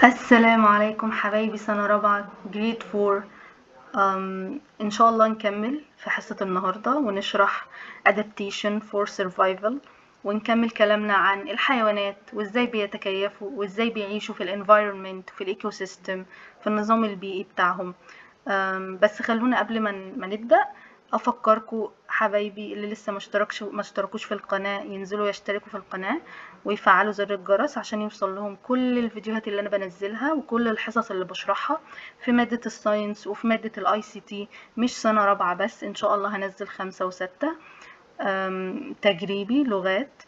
السلام عليكم حبايبي سنة رابعة جريد 4. إن شاء الله نكمل في حصة النهاردة ونشرح adaptation for survival، ونكمل كلامنا عن الحيوانات وإزاي بيتكيفوا وإزاي بيعيشوا في الانvironment في الإيكو سيستم في النظام البيئي بتاعهم. بس خلونا قبل ما نبدأ أفكركم حبايبي اللي لسه ما اشتركوش في القناة ينزلوا يشتركوا في القناة ويفعلوا زر الجرس عشان يوصل لهم كل الفيديوهات اللي أنا بنزلها وكل الحصص اللي بشرحها في مادة الساينس وفي مادة الاي سي تي. مش سنة رابعة بس، إن شاء الله هنزل 5 و6 تجريبي لغات.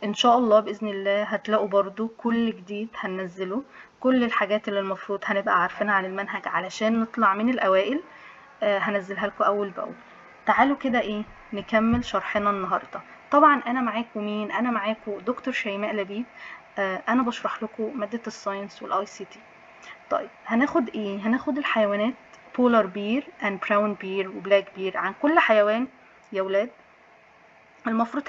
إن شاء الله بإذن الله هتلاقوا برضو كل جديد هننزله، كل الحاجات اللي المفروض هنبقى عارفينها عن المنهج علشان نطلع من الأوائل. هنزلها لكم أول بأول. تعالوا كده نكمل شرحنا النهاردة. طبعا أنا معاكم مين؟ أنا معاكم دكتور شيماء لبيب. أنا بشرح لكم مادة الساينس والاي سي تي. طيب هناخد الحيوانات بولار بير اند براون بير وبلاك بير. عن كل حيوان يا ولاد المفروض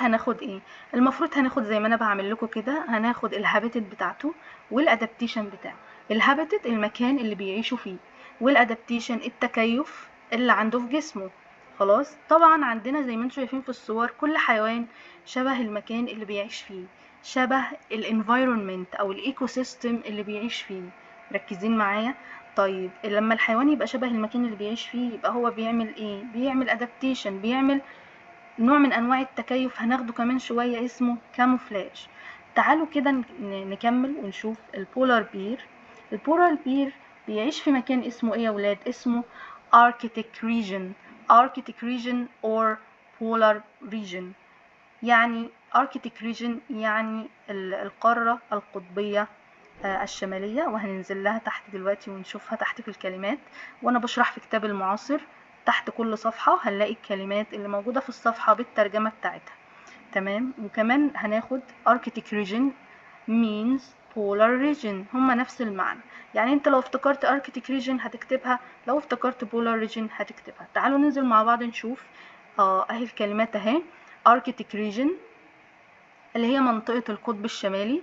هناخد زي ما انا بعمل لكم كده، هناخد الهابيتات بتاعته والادابتيشن بتاعه. الهابيتات المكان اللي بيعيشوا فيه، والادابتيشن التكيف اللي عنده في جسمه. خلاص، طبعا عندنا زي ما انتم شايفين في الصور كل حيوان شبه المكان اللي بيعيش فيه، شبه الانفايرمنت او الايكو سيستم اللي بيعيش فيه. مركزين معايا؟ طيب لما الحيوان يبقى شبه المكان اللي بيعيش فيه يبقى هو بيعمل ايه؟ بيعمل ادابتيشن، بيعمل نوع من أنواع التكيف هناخده كمان شوية اسمه كاموفلاج. تعالوا كده نكمل ونشوف البولار بير. البولار بير بيعيش في مكان اسمه ايه يا ولاد؟ اسمه Arctic region. Arctic region or polar region. يعني Arctic region يعني القارة القطبية الشمالية، وهننزل لها تحت دلوقتي ونشوفها تحت في الكلمات وأنا بشرح في كتاب المعاصر. تحت كل صفحة هنلاقي الكلمات اللي موجودة في الصفحة بالترجمة بتاعتها. تمام. وكمان هناخد Arctic region means polar region، هما نفس المعنى. يعني انت لو افتكرت Arctic region هتكتبها، لو افتكرت polar region هتكتبها. تعالوا ننزل مع بعض نشوف. اهي الكلمات اهي. Arctic region اللي هي منطقة القطب الشمالي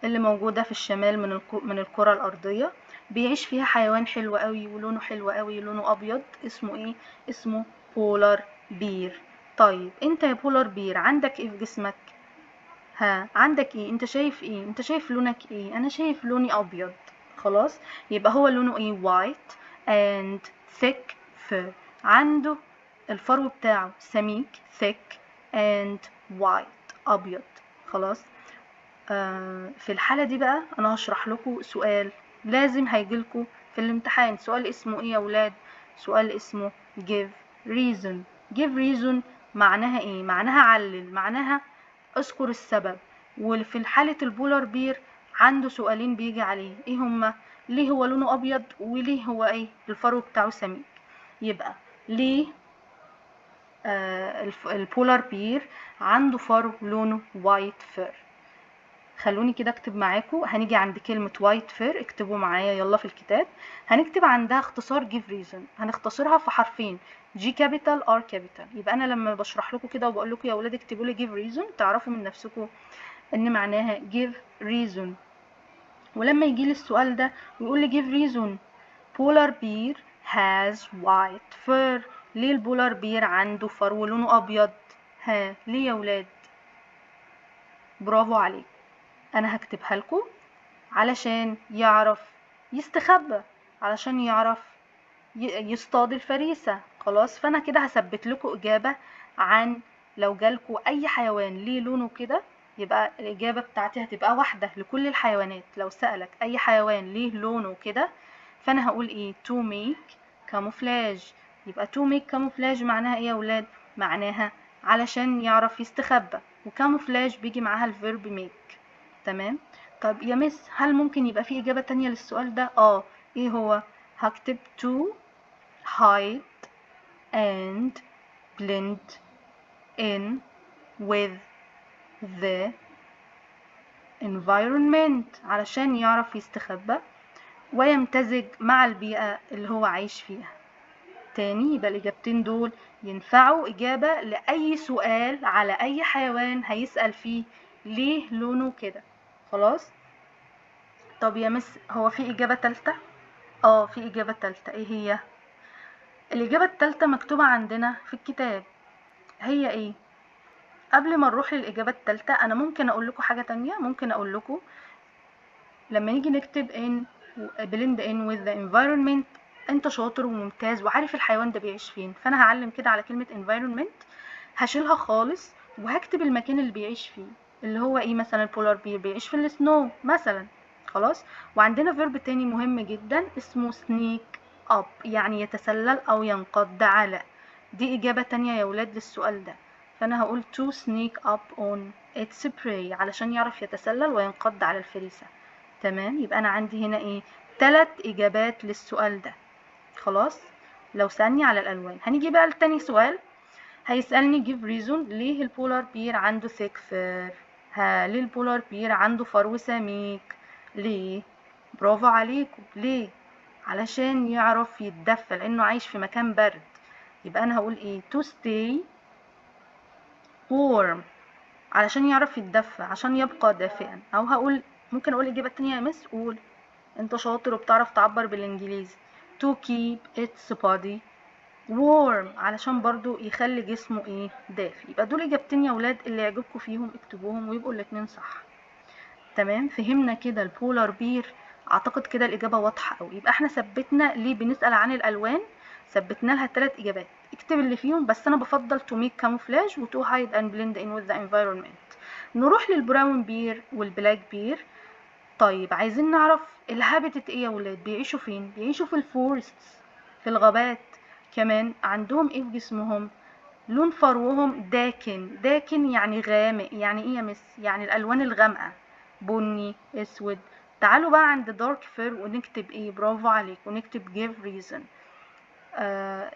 اللي موجودة في الشمال من الكرة الأرضية. بيعيش فيها حيوان حلو قوي ولونه حلو قوي، لونه أبيض. اسمه ايه؟ اسمه بولار بير. طيب انت يا بولار بير عندك ايه في جسمك؟ ها، عندك ايه؟ انت شايف ايه؟ انت شايف لونك ايه؟ انا شايف لوني أبيض. خلاص، يبقى هو لونه ايه؟ white and thick fur. عنده الفرو بتاعه سميك thick and white أبيض. خلاص. في الحالة دي بقى أنا هشرح لكم سؤال لازم هيجيلكوا في الامتحان. سؤال اسمه ايه يا ولاد؟ سؤال اسمه give reason. give reason معناها ايه؟ معناها علل، معناها اذكر السبب. وفي حالة البولار بير عنده سؤالين بيجي عليه، ايه هما؟ ليه هو لونه ابيض؟ وليه هو ايه الفرو بتاعه سميك؟ يبقى ليه البولار بير عنده فرو لونه وايت فير؟ خلوني كده اكتب معاكم. هنيجي عند كلمة وايت فير، اكتبوا معايا يلا في الكتاب. هنكتب عندها اختصار give reason، هنختصرها في حرفين G capital R capital. يبقى انا لما بشرح لكم كده وبقول لكم يا ولاد اكتبوا لي give reason تعرفوا من نفسكم ان معناها give reason. ولما يجي لي السؤال ده ويقول لي give reason polar bear has white fur، ليه البولار بير عنده فرو لونه ابيض؟ ها، ليه يا ولاد؟ برافو عليك. انا هكتبها لكم علشان يعرف يستخبى، علشان يعرف يصطاد الفريسة. خلاص، فانا كده هثبت لكم اجابة عن لو جالكوا اي حيوان ليه لونه كده يبقى الاجابة بتاعتي هتبقى واحدة لكل الحيوانات. لو سألك اي حيوان ليه لونه كده فانا هقول ايه؟ to make camouflage. يبقى to make camouflage معناها ايه يا ولاد؟ معناها علشان يعرف يستخبى، وكاموفلاج بيجي معاها الفيرب make. تمام. طب يا مس هل ممكن يبقى في إجابة تانية للسؤال ده؟ ايه هو؟ هكتب to hide and blend in with the environment، علشان يعرف يستخبى ويمتزج مع البيئة اللي هو عايش فيها. تاني، يبقى الإجابتين دول ينفعوا إجابة لأي سؤال على أي حيوان هيسأل فيه ليه لونه كده. خلاص. طب يا مس، هو في إجابة تالتة؟ في إجابة تالتة. إيه هي؟ الإجابة التالتة مكتوبة عندنا في الكتاب. هي إيه؟ قبل ما نروح للإجابة التالتة أنا ممكن أقول لكم حاجة تانية. ممكن أقول لكم لما نيجي نكتب blend in with the environment، أنت شاطر وممتاز وعارف الحيوان ده بيعيش فين، فأنا هعلم كده على كلمة environment، هشيلها خالص وهكتب المكان اللي بيعيش فيه، اللي هو إيه؟ مثلا البولار بير بيعيش في السنو مثلا. خلاص. وعندنا فيرب تاني مهم جدا اسمه sneak up، يعني يتسلل أو ينقض على. دي إجابة تانية يا ولاد للسؤال ده. فأنا هقول to sneak up on its prey، علشان يعرف يتسلل وينقض على الفريسة. تمام. يبقى أنا عندي هنا إيه؟ 3 إجابات للسؤال ده. خلاص. لو سألني على الألوان هنيجي بقى لتاني سؤال. هيسألني give reason ليه البولار بير عنده thick fur. ليه البولار بير عنده فرو سميك؟ ليه؟ برافو عليكم. ليه؟ علشان يعرف يتدفى، لأنه عايش في مكان برد. يبقى أنا هقول إيه؟ to stay warm، علشان يعرف يتدفى، عشان يبقى دافئا. أو هقول، ممكن أقول إجابة تانية يا مس؟ قول. انت شاطر وبتعرف تعبر بالانجليزي. to keep its body warm، علشان برضو يخلي جسمه ايه؟ دافي. يبقى دول اجابتين يا ولاد، اللي يعجبكم فيهم اكتبوهم ويبقوا الاتنين صح. تمام. فهمنا كده البولار بير. اعتقد كده الاجابه واضحه قوي. يبقى احنا ثبتنا ليه بنسال عن الالوان، ثبتنا لها 3 اجابات. اكتب اللي فيهم، بس انا بفضل to make camouflage و to hide and blend in with the environment. نروح للبراون بير والبلاك بير. طيب عايزين نعرف الهابيتات ايه يا ولاد؟ بيعيشوا فين؟ بيعيشوا في الفورستس، في الغابات. كمان عندهم ايه في جسمهم؟ لون فروهم داكن. داكن يعني غامق. يعني ايه يا مس؟ يعني الالوان الغامقه، بني، اسود. تعالوا بقى عند دارك فير ونكتب ايه؟ برافو عليك، ونكتب give reason.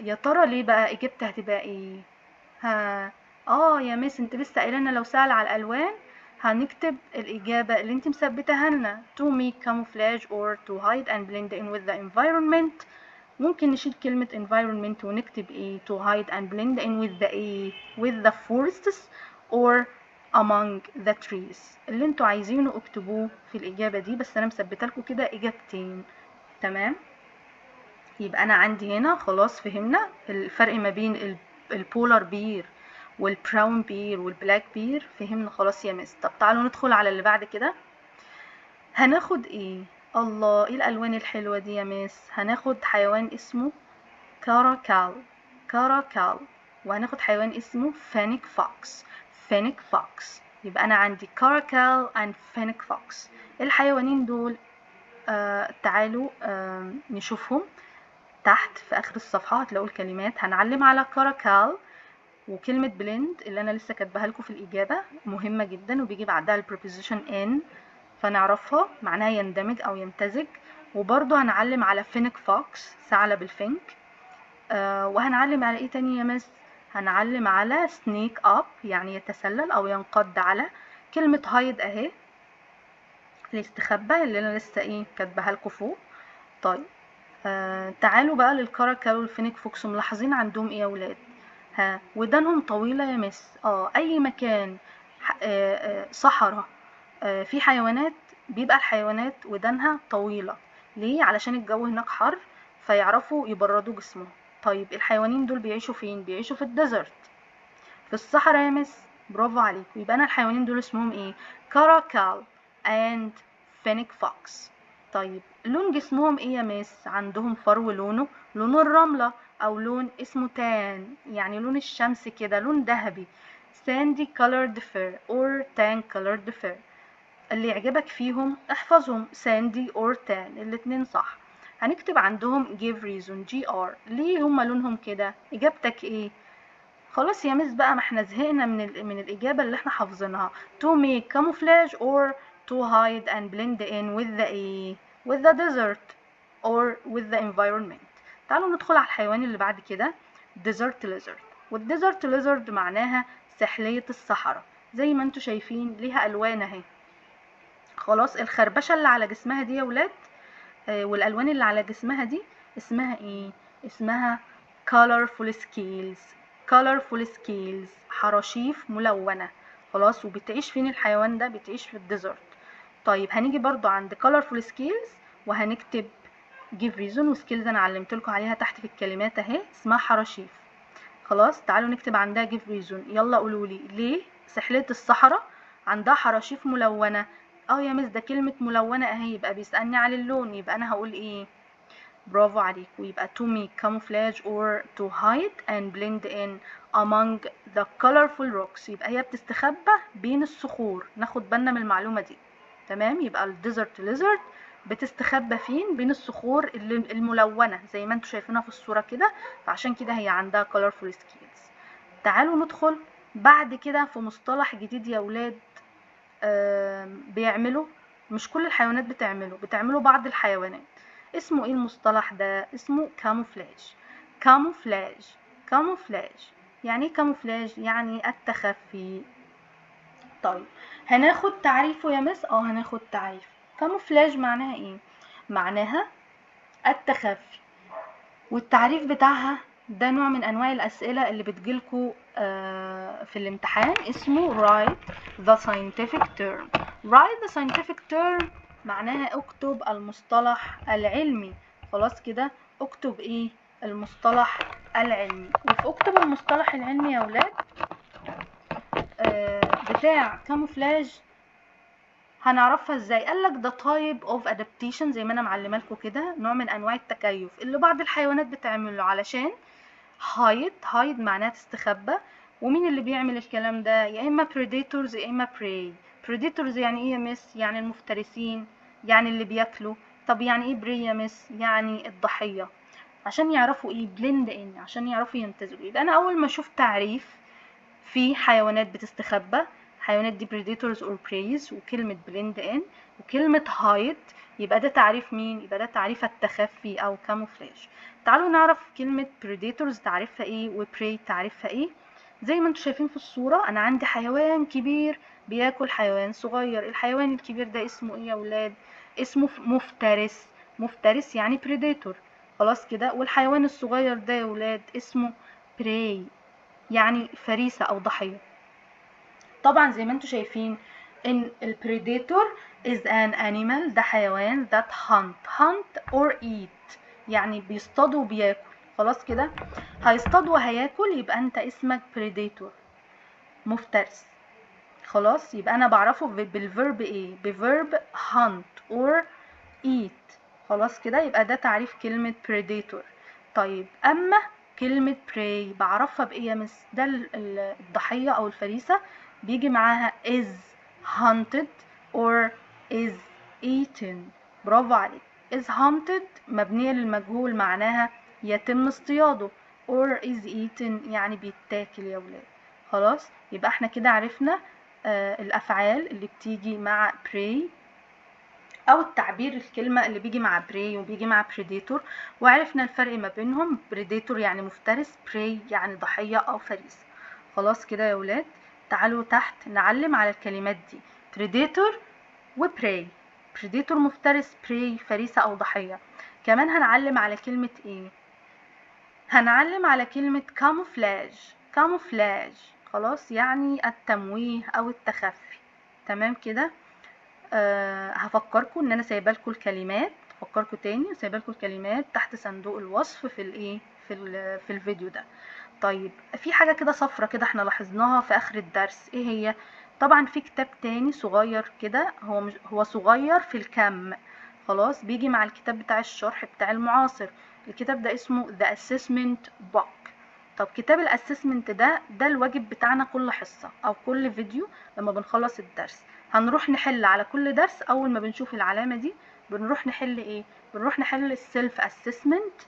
يا ترى ليه بقى؟ اجابتها هتبقى ايه؟ ها. يا مس، انت لسه قايله لنا لو سأل على الالوان هنكتب الإجابة اللي انت مثبتها لنا to make camouflage or to hide and blend in with the environment. ممكن نشيل كلمة environment ونكتب ايه؟ to hide and blend in with the ايه؟ with the forests or among the trees. اللي انتوا عايزينه اكتبوه في الإجابة دي، بس أنا مثبتة لكم كده إجابتين. تمام. يبقى أنا عندي هنا خلاص فهمنا الفرق ما بين البولار بير والبراون بير والبلاك بير. فهمنا خلاص يا مس. طب تعالوا ندخل على اللي بعد كده. هناخد ايه؟ الله، ايه الالوان الحلوة دي يا مس؟ هناخد حيوان اسمه كاراكال. كاراكال. وهناخد حيوان اسمه فينيك فوكس. فينيك فوكس. يبقى انا عندي كاراكال and فينيك فوكس. الحيوانين دول تعالوا نشوفهم. تحت في اخر الصفحة هتلاقوا الكلمات. هنعلم على كاراكال وكلمة بلند اللي أنا لسه كاتباها لكم في الإجابة، مهمة جدا وبيجي بعدها البريبوزيشن ان، فنعرفها معناها يندمج أو يمتزج. وبرضه هنعلم على فينيك فوكس، ثعلب الفينك. وهنعلم على ايه تاني يا مس؟ هنعلم على سنيك اب، يعني يتسلل أو ينقض على. كلمة هايد أهي، الاستخبى، اللي أنا لسه ايه كاتباها لكم فوق. طيب تعالوا بقى للكاراكال والفينيك فوكس. ملاحظين عندهم ايه يا ولاد؟ ودانهم طويلة يا مس. اي مكان صحراء في حيوانات، بيبقى الحيوانات ودانها طويلة. ليه؟ علشان الجو هناك حر، فيعرفوا يبردوا جسمهم. طيب الحيوانين دول بيعيشوا فين؟ بيعيشوا في الديزرت، في الصحراء يا مس. برافو عليكم. يبقى انا الحيوانين دول اسمهم ايه؟ كاراكال and فينيك فوكس. طيب لون جسمهم ايه يا مس؟ عندهم فرو لونه لون الرملة، او لون اسمه تان، يعني لون الشمس كده، لون ذهبي. sandy colored fur or tan colored fur. اللي يعجبك فيهم احفظهم، sandy or tan، الاتنين صح. هنكتب عندهم give reason gr ليه هما لونهم كده. اجابتك ايه؟ خلاص يا مس بقى، ما احنا زهقنا من الإجابة اللي احنا حافظينها. to make camouflage or to hide and blend in with the ايه؟ with the desert or with the environment. تعالوا ندخل على الحيوان اللي بعد كده. desert lizard. والديزرت lizard معناها سحلية الصحراء. زي ما انتوا شايفين ليها ألوان اهي. خلاص. الخربشة اللي على جسمها دي يا ولاد والألوان اللي على جسمها دي اسمها ايه؟ اسمها colorful scales. colorful scales، حراشيف ملونة. خلاص. وبتعيش فين الحيوان ده؟ بتعيش في الديزرت. طيب هنيجي برضو عند colorful scales وهنكتب give reason، وسكيلز انا علمتلكوا عليها تحت في الكلمات اهي، اسمها حراشيف. خلاص تعالوا نكتب عندها give reason. يلا قولولي ليه سحلية الصحراء عندها حراشيف ملونة؟ يا مس ده كلمة ملونة اهي، يبقى بيسألني على اللون، يبقى انا هقول ايه؟ برافو عليك. ويبقى to make camouflage or to hide and blend in among the colorful rocks. يبقى هي بتستخبى بين الصخور، ناخد بالنا من المعلومة دي. تمام، يبقى الديزرت lizard بتستخبى فين؟ بين الصخور الملونة زي ما انتوا شايفينها في الصورة كده، فعشان كده هي عندها colorful scales. تعالوا ندخل بعد كده في مصطلح جديد يا ولاد. بيعملوا، مش كل الحيوانات بتعمله بعض الحيوانات. اسمه ايه المصطلح ده؟ اسمه كاموفلاج. كاموفلاج. كاموفلاج يعني ايه كاموفلاج؟ يعني التخفي. طيب هناخد تعريفه يا مس. هناخد تعريف كاموفلاج. معناها ايه؟ معناها التخفي. والتعريف بتاعها ده نوع من انواع الاسئله اللي بتجيلكوا في الامتحان، اسمه write the scientific term. write the scientific term معناها اكتب المصطلح العلمي. خلاص كده، اكتب ايه؟ المصطلح العلمي. وفي اكتب المصطلح العلمي يا ولاد بتاع كاموفلاج هنعرفها ازاي؟ قالك ده type of adaptation، زي ما انا معلمه لكم كده، نوع من انواع التكيف اللي بعض الحيوانات بتعمله علشان hide معناها تستخبى. ومين اللي بيعمل الكلام ده؟ يا اما predators يا اما prey. predators يعني ايه يا مس؟ يعني المفترسين، يعني اللي بياكلوا. طب يعني ايه prey يا مس؟ يعني الضحيه. عشان يعرفوا ايه؟ blend in، عشان يعرفوا يمتزجوا. يبقى انا اول ما اشوف تعريف في حيوانات بتستخبى، حيوانات دي predators or preys، وكلمة blend in وكلمة hide، يبقى ده تعريف مين؟ يبقى ده تعريف التخفي أو camouflage. تعالوا نعرف كلمة predators تعريفها ايه و prey تعريفها ايه. زي ما انتوا شايفين في الصورة، أنا عندي حيوان كبير بياكل حيوان صغير. الحيوان الكبير ده اسمه ايه يا ولاد؟ اسمه مفترس. مفترس يعني predator. خلاص كده. والحيوان الصغير ده يا ولاد اسمه prey، يعني فريسة أو ضحية. طبعا زي ما انتوا شايفين ان البريديتور is an animal، ده حيوان that hunt or eat، يعني بيصطاد وبياكل. خلاص كده، هيصطاد وهياكل، يبقى انت اسمك بريديتور، مفترس. خلاص، يبقى انا بعرفه بالفيرب ايه؟ بفيرب hunt or eat. خلاص كده، يبقى ده تعريف كلمة predator. طيب اما كلمة prey بعرفها بايه يا مس؟ ده الضحية او الفريسة بيجي معاها is hunted or is eaten. برافو عليك. is hunted مبنية للمجهول، معناها يتم اصطياده، or is eaten يعني بيتاكل يا ولاد. خلاص، يبقى احنا كده عرفنا الافعال اللي بتيجي مع prey، او التعبير الكلمة اللي بيجي مع prey وبيجي مع predator، وعرفنا الفرق ما بينهم. predator يعني مفترس، prey يعني ضحية او فريسة. خلاص كده يا ولاد، تعالوا تحت نعلم على الكلمات دي. predator و prey. predator مفترس، prey فريسة او ضحية. كمان هنعلم على كلمة ايه؟ هنعلم على كلمة camouflage. camouflage خلاص يعني التمويه او التخفي. تمام كده. هفكركم ان انا سايبه لكم الكلمات، هفكركم تاني سايبه لكم الكلمات تحت صندوق الوصف في الايه، في الفيديو ده. طيب في حاجه كده صفرة كده احنا لاحظناها في اخر الدرس، ايه هي؟ طبعا في كتاب تاني صغير كده، هو مش هو صغير في الكم، خلاص بيجي مع الكتاب بتاع الشرح بتاع المعاصر. الكتاب ده اسمه The Assessment Book. طب كتاب الاسسمنت ده الواجب بتاعنا كل حصة او كل فيديو لما بنخلص الدرس. هنروح نحل على كل درس، اول ما بنشوف العلامة دي بنروح نحل ايه؟ بنروح نحل السيلف اسسمنت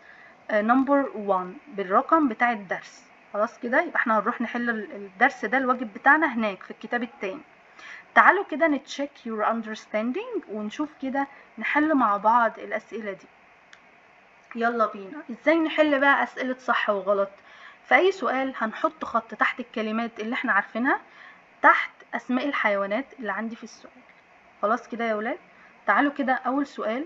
نمبر 1 بالرقم بتاع الدرس. خلاص كده، يبقى احنا هنروح نحل الدرس ده، الواجب بتاعنا هناك في الكتاب التاني. تعالوا كده نتشيك your understanding ونشوف كده نحل مع بعض الاسئلة دي. يلا بينا. ازاي نحل بقى اسئلة صح وغلط؟ في اي سؤال هنحط خط تحت الكلمات اللي احنا عارفينها، تحت اسماء الحيوانات اللي عندي في السؤال. خلاص كده يا ولاد، تعالوا كده اول سؤال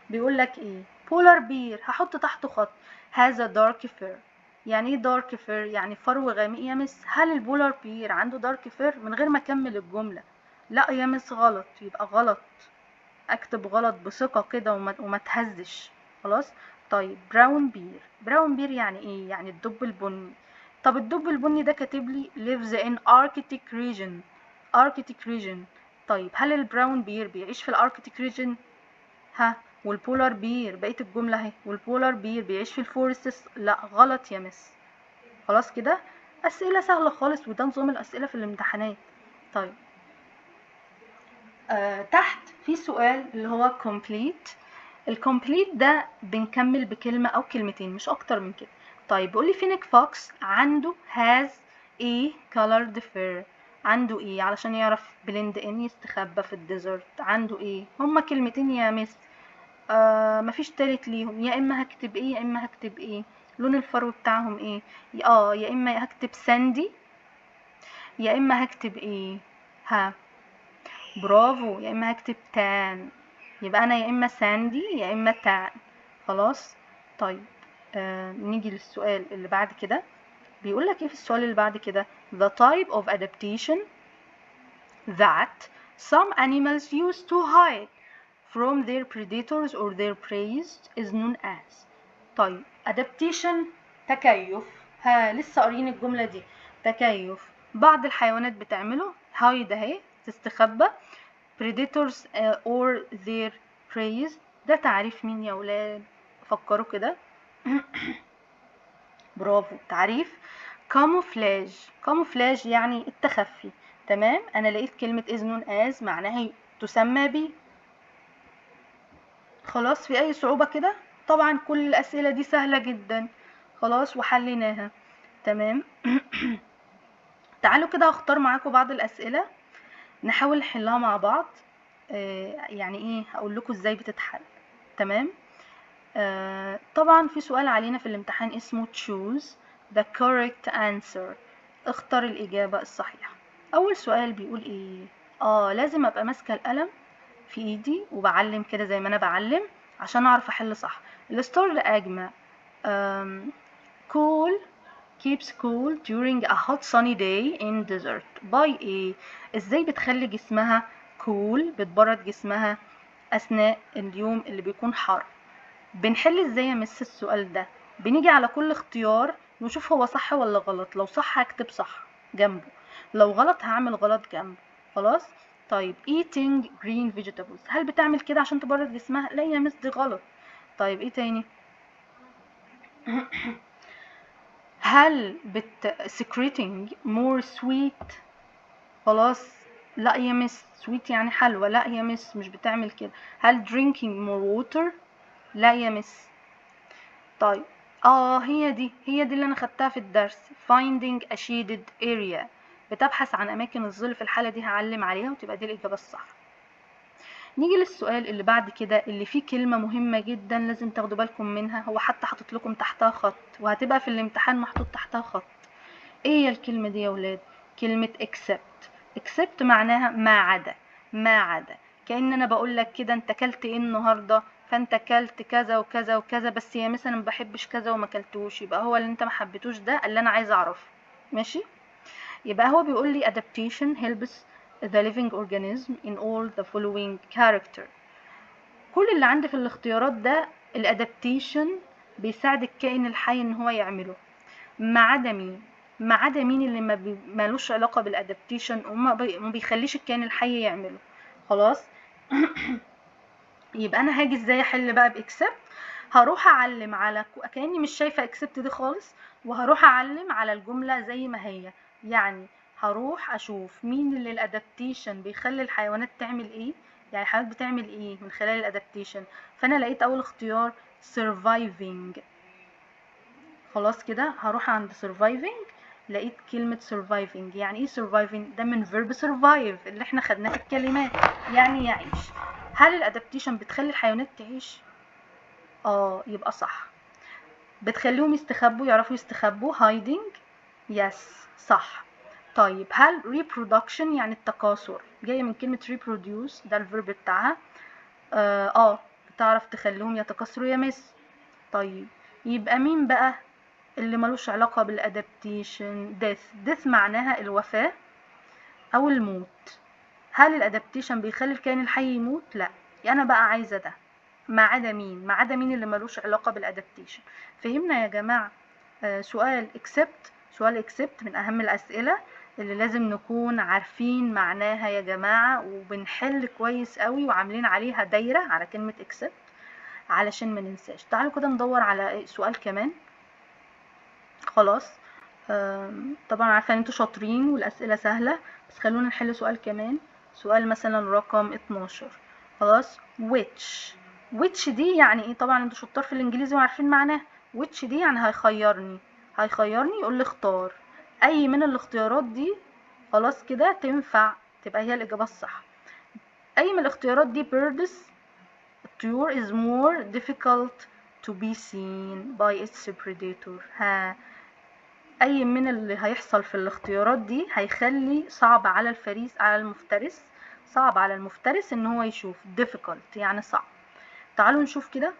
بيقول لك ايه؟ بولار بير، هحط تحته خط. هذا دارك فير. يعني ايه دارك فير؟ يعني فرو غامق يا مس. هل البولار بير عنده دارك فير؟ من غير ما اكمل الجملة لا يا مس غلط، يبقى غلط، اكتب غلط بثقة كده وما تهزش. خلاص. طيب براون بير، براون بير يعني ايه؟ يعني الدب البني. طب الدب البني ده كاتب لي lives in Arctic region. Arctic region. طيب هل البراون بير بيعيش في الاركتيك ريجن؟ ها، والبولار بير بقية الجملة اهي، والبولار بير بيعيش في الفورستس؟ لا غلط يا مس. خلاص كده، أسئلة سهلة خالص، وده نظام الأسئلة في الامتحانات. طيب تحت في سؤال اللي هو complete. الكومبليت ده بنكمل بكلمة أو كلمتين مش أكتر من كده. طيب بيقولي فينيك فوكس عنده has a colored fur. عنده ايه علشان يعرف بلند ان يستخبى في الديزرت؟ عنده ايه؟ هما كلمتين يا مس، مفيش تالت ليهم. يا اما هكتب ايه يا اما هكتب ايه. لون الفرو بتاعهم ايه؟ يا اما هكتب ساندي يا اما هكتب ايه. ها، برافو، يا اما هكتب تان. يبقى انا يا اما ساندي يا اما تان. خلاص. طيب نيجي للسؤال اللي بعد كده. بيقول لك ايه في السؤال اللي بعد كده؟ the type of adaptation that some animals use to hide from their predators or their prey is known as. طيب adaptation تكيف. ها، لسه قاريين الجملة دي. تكيف بعض الحيوانات بتعمله، hide اهي تستخبى، predators or their prey. ده تعريف مين يا ولاد؟ فكروا كده. برافو، تعريف camouflage. camouflage يعني التخفي. تمام، انا لقيت كلمة is known as معناها تسمى به. خلاص، في اي صعوبة كده؟ طبعا كل الاسئلة دي سهلة جدا. خلاص وحليناها. تمام. تعالوا كده اختار معاكم بعض الاسئلة نحاول نحلها مع بعض. يعني ايه، هقول لكم ازاي بتتحل. تمام. طبعا في سؤال علينا في الامتحان اسمه choose the correct answer. اختار الإجابة الصحيحة. أول سؤال بيقول ايه؟ لازم أبقى ماسكة القلم في ايدي وبعلم كده زي ما أنا بعلم عشان أعرف أحل صح. الستار الأجمع cool keeps cool during a hot sunny day in desert by ايه؟ ازاي بتخلي جسمها cool، بتبرد جسمها أثناء اليوم اللي بيكون حار؟ بنحل ازاي يا مس السؤال ده؟ بنيجي على كل اختيار نشوف هو صح ولا غلط. لو صح هكتب صح جنبه، لو غلط هعمل غلط جنبه. خلاص. طيب eating green vegetables، هل بتعمل كده عشان تبرد جسمها؟ لا يا مس دي غلط. طيب ايه تاني؟ هل secreting more sweet؟ خلاص. لا يا مس sweet يعني حلوة، لا يا مس مش بتعمل كده. هل drinking more water؟ لا يا مس. طيب هي دي اللي انا خدتها في الدرس. finding a shaded area، بتبحث عن اماكن الظل. في الحالة دي هعلم عليها وتبقى دي الاجابة الصح. نيجي للسؤال اللي بعد كده اللي فيه كلمة مهمة جدا لازم تاخدوا بالكم منها. هو حتى حاطط لكم تحتها خط وهتبقى في الامتحان محطوط تحتها خط. ايه هي الكلمة دي يا ولاد؟ كلمة except. except معناها ما عدا. ما عدا، كأن انا بقول لك كده انت كلت ايه النهارده؟ فانت كلت كذا وكذا وكذا، بس يا مثلا ما بحبش كذا وما كلتوش، يبقى هو اللي انت ما حبيتوش ده اللي انا عايزه اعرفه. ماشي. يبقى هو بيقول لي adaptation helps the living organism in all the following character. كل اللي عندي في الاختيارات ده الادابتيشن بيساعد الكائن الحي ان هو يعمله. ما عدا مين؟ ما عدا مين اللي مالوش علاقة بالادابتيشن وما ما بيخليش الكائن الحي يعمله. خلاص. يبقى انا هاجي ازاي احل بقى باكسبت؟ هروح اعلم على كاني مش شايفه اكسبت دي خالص، وهروح اعلم على الجمله زي ما هي. يعني هروح اشوف مين اللي الادابتيشن بيخلي الحيوانات تعمل ايه، يعني الحيوانات بتعمل ايه من خلال الادابتيشن. فانا لقيت اول اختيار surviving. خلاص كده هروح عند surviving، لقيت كلمة surviving. يعني ايه surviving؟ ده من verb survive اللي احنا خدناه في الكلمات، يعني يعيش. هل الادابتيشن بتخلي الحيوانات تعيش؟ يبقى صح. بتخليهم يستخبوا، يعرفوا يستخبوا hiding. yes صح. طيب هل reproduction يعني التكاثر جاية من كلمة reproduce، ده الفيرب بتاعها. بتعرف تخليهم يتكاثروا يا مس. طيب يبقى مين بقى اللي ملوش علاقة بالادابتيشن؟ death. death معناها الوفاة او الموت. هل الادابتيشن بيخلي الكائن الحي يموت؟ لا. انا بقى عايزه ده ما عدا مين؟ ما عدا مين اللي ملوش علاقه بالادابتيشن؟ فهمنا يا جماعه؟ سؤال except من اهم الاسئله اللي لازم نكون عارفين معناها يا جماعه، وبنحل كويس قوي وعاملين عليها دايره على كلمه except علشان ما ننساش. تعالوا كده ندور على سؤال كمان. خلاص. طبعا عارفه ان انتوا شاطرين والاسئله سهله، بس خلونا نحل سؤال كمان. سؤال مثلا رقم 12. خلاص. which دي يعني ايه؟ طبعا انتوا شطار في الانجليزي وعارفين معناه. which دي يعني هيخيرني يقول لي اختار اي من الاختيارات دي. خلاص كده تنفع تبقى هي الاجابه الصح. اي من الاختيارات دي birds الطيور is more difficult to be seen by its predator. اي من اللي هيحصل في الاختيارات دي هيخلي صعب على المفترس ان هو يشوف. difficult يعني صعب. تعالوا نشوف كده.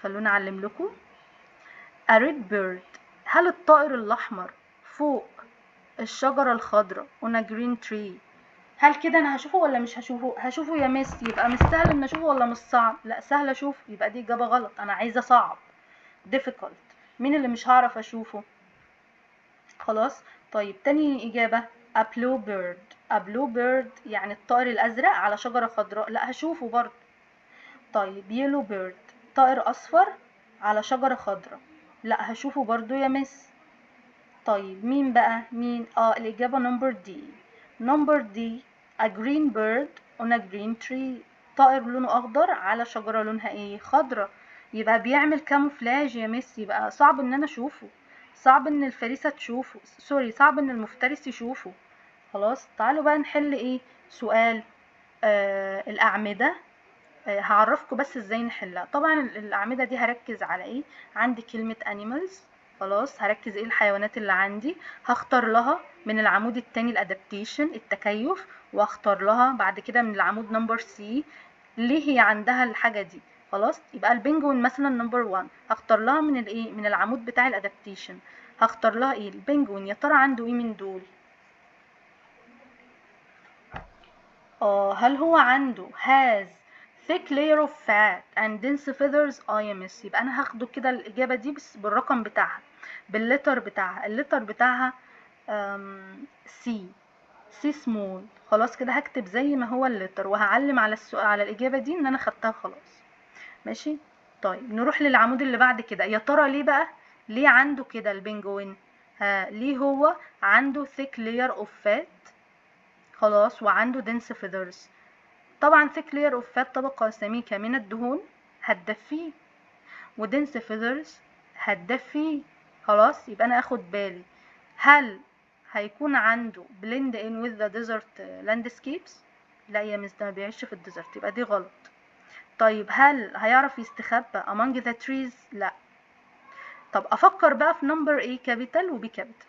خلونا اعلم لكم. a red bird هل الطائر الاحمر فوق الشجرة الخضراء on a green tree؟ هل كده انا هشوفه ولا مش هشوفه؟ هشوفه يا مس. يبقى مش سهل ان اشوفه ولا مش صعب؟ لا سهل اشوفه. يبقى دي اجابة غلط، انا عايزة صعب difficult. مين اللي مش هعرف اشوفه؟ خلاص. طيب تاني إجابة a blue bird يعني الطائر الأزرق على شجرة خضراء، لا هشوفه برضه. طيب yellow bird طائر أصفر على شجرة خضراء، لا هشوفه برضه يا مس. طيب مين بقى؟ مين؟ الإجابة number D a green bird on a green tree طائر لونه أخضر على شجرة لونها إيه؟ خضرة. يبقى بيعمل كاموفلاج يا مس. يبقى صعب إن أنا أشوفه، صعب إن الفريسة تشوفه، صعب إن المفترس يشوفه. خلاص. تعالوا بقى نحل إيه؟ سؤال الأعمدة. هعرفكم بس ازاي نحلها. طبعا الأعمدة دي هركز على ايه؟ عندي كلمة animals. خلاص. هركز ايه الحيوانات اللي عندي. هختار لها من العمود التاني الادابتيشن التكيف، واختار لها بعد كده من العمود نمبر سي ليه هي عندها الحاجة دي. خلاص. يبقى البنجوين مثلا نمبر 1 هختار لها من الايه؟ من العمود بتاع الادابتيشن. هختار لها ايه؟ البنجوين يا ترى عنده ايه من دول؟ هل هو عنده has thick layer of fat and dense feathers؟ يا مس. يبقى انا هاخده كده الاجابه دي بس بالرقم بتاعها، باللتر بتاعها. اللتر بتاعها سي سمول. خلاص كده هكتب زي ما هو اللتر، وهعلم على السؤال على الاجابه دي ان انا خدتها خلاص. ماشي. طيب نروح للعمود اللي بعد كده. يا ترى ليه بقى؟ ليه عنده كده البنجوين؟ ليه هو عنده thick layer of fat؟ خلاص. وعنده dense feathers. طبعا thick layer of fat طبقة سميكة من الدهون هتدفيه، ودنس feathers هتدفيه. خلاص. يبقى انا اخد بالي هل هيكون عنده blend in with the desert landscapes؟ لا يا مس ده ما بيعيش في الديزرت، يبقى دي غلط. طيب هل هيعرف يستخبى among the trees؟ لا. طب افكر بقى في number A capital و B capital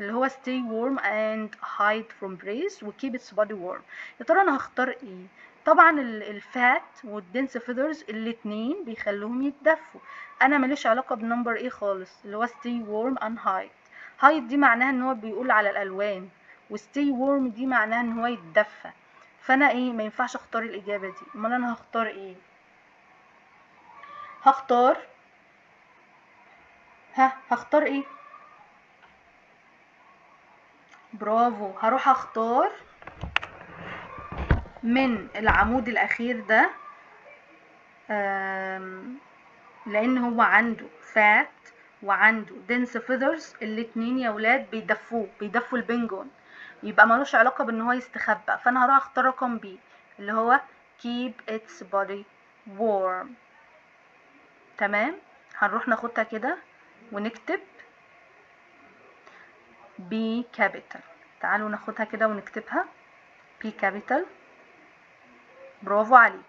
اللي هو stay warm and hide from breeze و keep its body warm. يا ترى انا هختار ايه؟ طبعا الفات والدنس فيذرز الاتنين بيخلوهم يتدفوا. انا ماليش علاقه بنمبر ايه خالص اللي هو stay warm and hide دي معناها ان هو بيقول على الالوان، وstay warm دي معناها ان هو يتدفى. فانا ايه؟ ما ينفعش اختار الاجابه دي. امال انا هختار ايه؟ هختار ايه؟ برافو. هروح اختار من العمود الاخير ده لان هو عنده فات وعنده دنس فيذرز الاتنين يا ولاد بيدفوا البنجون. يبقى ملوش علاقة بان هو يستخبى. فانا هروح اختار رقم بي اللي هو keep its body warm. تمام. هنروح ناخدها كده ونكتب B capital. تعالوا ناخدها كده ونكتبها B capital. برافو عليك.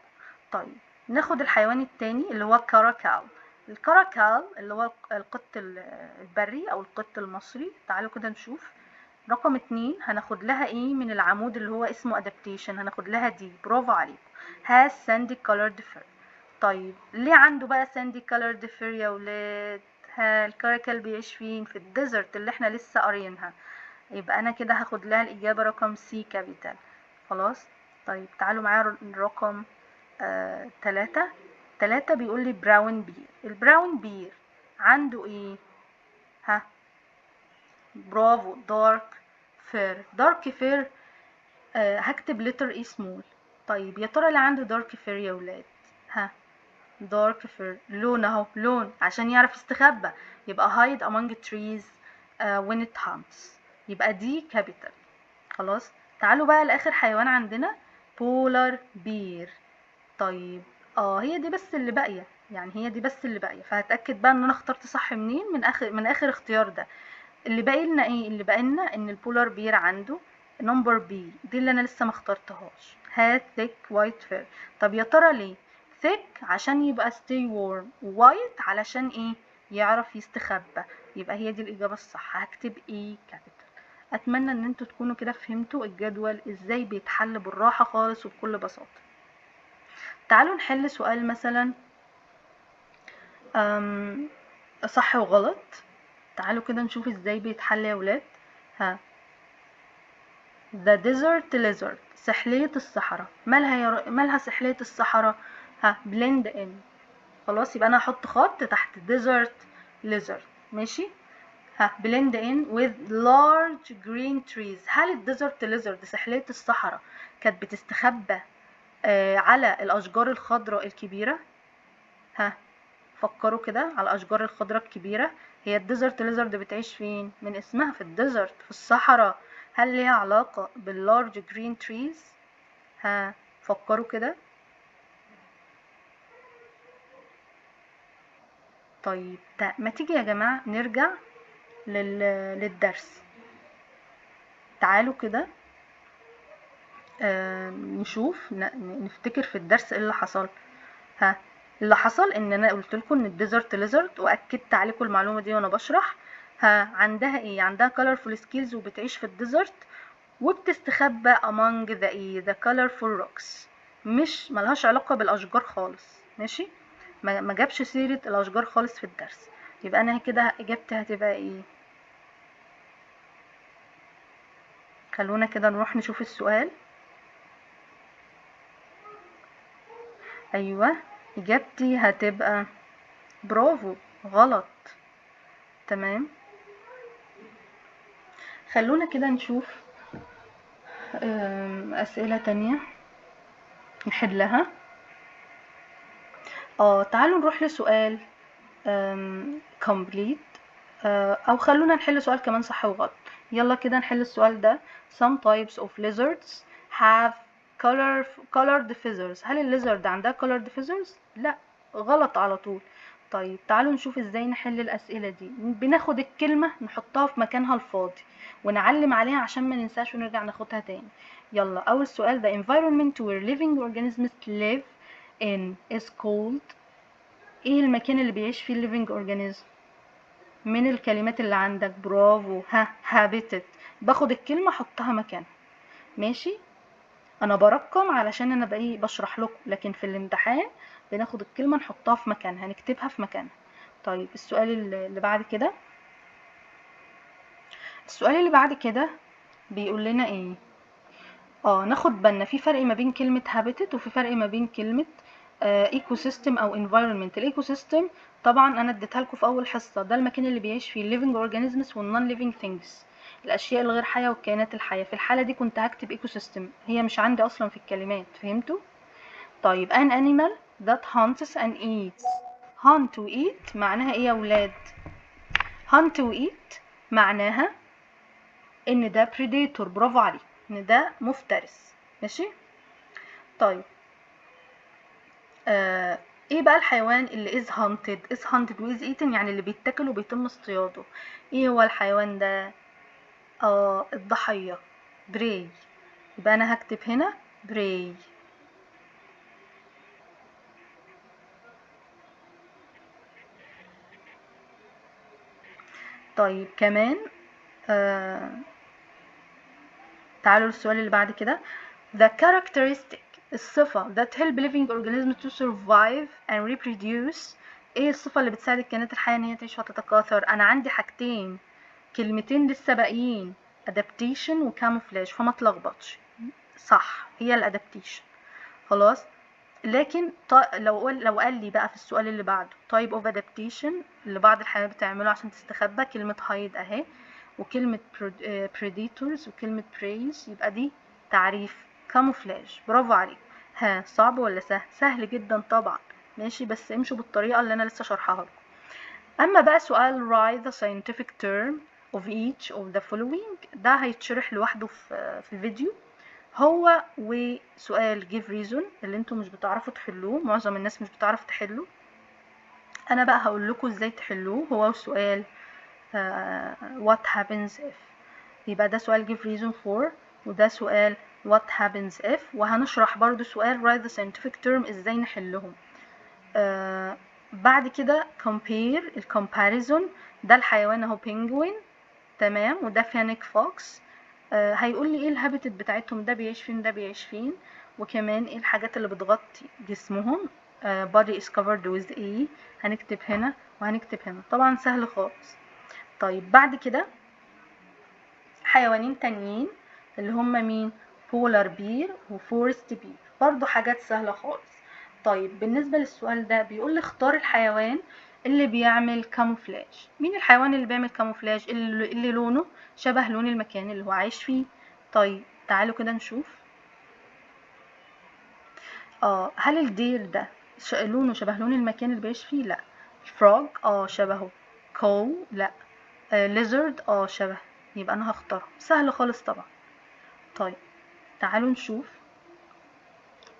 طيب ناخد الحيوان التاني اللي هو الكاراكال. الكاراكال اللي هو القط البري او القط المصري. تعالوا كده نشوف. رقم 2 هناخد لها ايه من العمود اللي هو اسمه adaptation؟ هناخد لها دي. برافو عليكم. has sandy colored fur. طيب ليه عنده بقى sandy colored fur يا ولاد؟ الكاراكال بيعيش فين؟ في الديزرت اللي احنا لسه قاريينها. يبقى انا كده هاخد لها الاجابة رقم سي كابيتال. خلاص. طيب تعالوا معايا رقم 3. 3 بيقول لي براون بير. البراون بير عنده ايه؟ ها، برافو، دارك فير. دارك فير، هكتب لتر اي سمول. طيب يا ترى اللي عنده دارك فير يا ولاد؟ ها، دارك فير لون اهو، لون عشان يعرف يستخبى، يبقى hide among trees when it hunts. يبقى دي كابيتال. خلاص. تعالوا بقى لاخر حيوان عندنا، بولار بير. طيب هي دي بس اللي باقيه، يعني هي دي بس اللي باقيه، فهتاكد بقى ان انا اخترت صح منين، من اخر اختيار ده. اللي باقي لنا ايه؟ اللي باقي لنا ان البولار بير عنده نمبر بي، دي اللي انا لسه ما اخترتهاش، هات thick white fur. طب يا ترى ليه؟ thick عشان يبقى stay warm، white علشان ايه؟ يعرف يستخبى. يبقى هي دي الاجابه الصح، هكتب ايه كابيتال. اتمنى ان انتوا تكونوا كده فهمتوا الجدول ازاي بيتحل بالراحه خالص وبكل بساطه. تعالوا نحل سؤال مثلا صح وغلط. تعالوا كده نشوف ازاي بيتحل يا ولاد. ها، The desert lizard، سحلية الصحراء. مالها سحلية الصحراء؟ ها، blend in. خلاص، يبقى انا هحط خط تحت desert lizard. ماشي. ها، blend in with large green trees. هل الديزرت lizard سحلية الصحراء كانت بتستخبى على الاشجار الخضراء الكبيرة؟ ها، فكروا كده على الاشجار الخضراء الكبيره. هي الديزرت ليزرد بتعيش فين؟ من اسمها في الديزرت، في الصحراء. هل ليها علاقه باللارج جرين تريز؟ ها، فكروا كده. طيب ما تيجي يا جماعه نرجع للدرس. تعالوا كده نشوف، نفتكر في الدرس ايه اللي حصل. ها، اللي حصل ان انا قلت لكم ان الديزرت ليزرد، واكدت عليكم المعلومه دي وانا بشرح. ها، عندها ايه؟ عندها colorful skills وبتعيش في الديزرت، وبتستخبى among the colorful rocks. مش ملهاش علاقة بالأشجار خالص. ماشي، ما جابش سيرة الأشجار خالص في الدرس. يبقى أنا كده إجابتي هتبقى إيه؟ خلونا كده نروح نشوف السؤال. أيوة، إجابتي هتبقى برافو، غلط. تمام. خلونا كده نشوف أسئلة تانية نحلها. تعالوا نروح لسؤال complete، او خلونا نحل سؤال كمان صح وغلط. يلا كده نحل السؤال ده. Some types of lizards have colored feathers. هل الليزرد عندها colored feathers؟ لا، غلط على طول. طيب تعالوا نشوف ازاي نحل الاسئله دي. بناخد الكلمه نحطها في مكانها الفاضي ونعلم عليها عشان ما ننساش ونرجع ناخدها تاني. يلا، اول سؤال: the environment where living organisms live in is called. ايه المكان اللي بيعيش فيه living organism؟ من الكلمات اللي عندك، برافو، habitat. باخد الكلمة احطها مكانها. ماشي، انا برقم علشان انا بقى بشرح لكم، لكن في الامتحان بناخد الكلمة نحطها في مكانها، نكتبها في مكانها. طيب السؤال اللي بعد كده. السؤال اللي بعد كده بيقول لنا ايه؟ ناخد بالنا في فرق ما بين كلمة habitat وفي فرق ما بين كلمة ecosystem او environment. الايكوسيستم طبعا انا اديتها لكم في اول حصة، ده المكان اللي بيعيش فيه living organisms وال non living things، الاشياء الغير حية والكائنات الحية. في الحالة دي كنت هكتب ايكوسيستم، هي مش عندي اصلا في الكلمات. فهمتوا؟ طيب an animal that hunts and eats. hunt و eat معناها ايه يا ولاد؟ hunt و eat معناها ان ده predator، برافو عليك، ان ده مفترس. ماشي. طيب ايه بقى الحيوان اللي is hunted و is eaten، يعني اللي بيتاكل وبيتم اصطياده؟ ايه هو الحيوان ده؟ الضحية، prey. يبقى انا هكتب هنا prey. طيب كمان تعالوا للسؤال اللي بعد كده. the characteristic، الصفة that help living organisms to survive and reproduce. ايه الصفة اللي بتساعد الكائنات الحية ان هي تعيش وتتكاثر؟ انا عندي حاجتين، كلمتين لسه باقيين. adaptation وكاموفلاج، فما تلخبطش. صح، هي الادابتيشن. خلاص. لكن لو قال لي بقى في السؤال اللي بعده type of adaptation اللي بعض الحيوانات بتعمله عشان تستخبى، كلمة hide اهي، وكلمة predators وكلمة preys، يبقى دي تعريف كاموفلاج. برافو عليك. ها، صعب ولا سهل؟ سهل جدا طبعا. ماشي، بس امشوا بالطريقة اللي انا لسه شرحها لكم. اما بقى سؤال write the scientific term of each of the following، ده هيتشرح لوحده في الفيديو. هو وسؤال give reason اللي انتوا مش بتعرفوا تحلوه، معظم الناس مش بتعرف تحله، انا بقى هقول لكم ازاي تحلوه. هو سؤال what happens if، يبقى ده سؤال give reason for، وده سؤال what happens if، وهنشرح برضو سؤال write the scientific term ازاي نحلهم. بعد كده compare الcomparison، ده الحيوان اهو penguin، تمام، وده فينيك فوكس. هيقول لي ايه الهابيتات بتاعتهم، ده بيعيش فين ده بيعيش فين، وكمان ايه الحاجات اللي بتغطي جسمهم. body is covered with ايه، هنكتب هنا وهنكتب هنا، طبعا سهل خالص. طيب بعد كده حيوانين تانيين اللي هم مين، بولار بير وفورست بير، برضو حاجات سهلة خالص. طيب بالنسبة للسؤال ده بيقول لي اختار الحيوان اللي بيعمل كاموفلاج. مين الحيوان اللي بيعمل كاموفلاج؟ اللي لونه شبه لون المكان اللي هو عايش فيه. طيب تعالوا كده نشوف. هل الدير ده لونه شبه لون المكان اللي بيعيش فيه؟ لا. فروج شبهه. كو لا. ليزرد شبه، يبقى انا هختاره، سهل خالص طبعا. طيب تعالوا نشوف.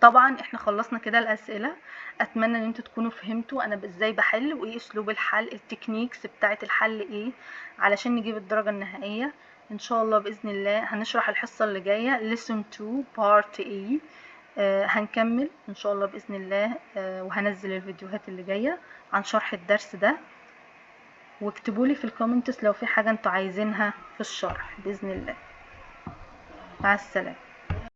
طبعا احنا خلصنا كده الاسئله. اتمنى ان انتوا تكونوا فهمتوا انا ازاي بحل وايه اسلوب الحل، التكنيكس بتاعه الحل ايه علشان نجيب الدرجه النهائيه. ان شاء الله باذن الله هنشرح الحصه اللي جايه lesson 2 part A. هنكمل ان شاء الله باذن الله، وهنزل الفيديوهات اللي جايه عن شرح الدرس ده. واكتبوا لي في الكومنتس لو في حاجه انتوا عايزينها في الشرح باذن الله. مع السلامه.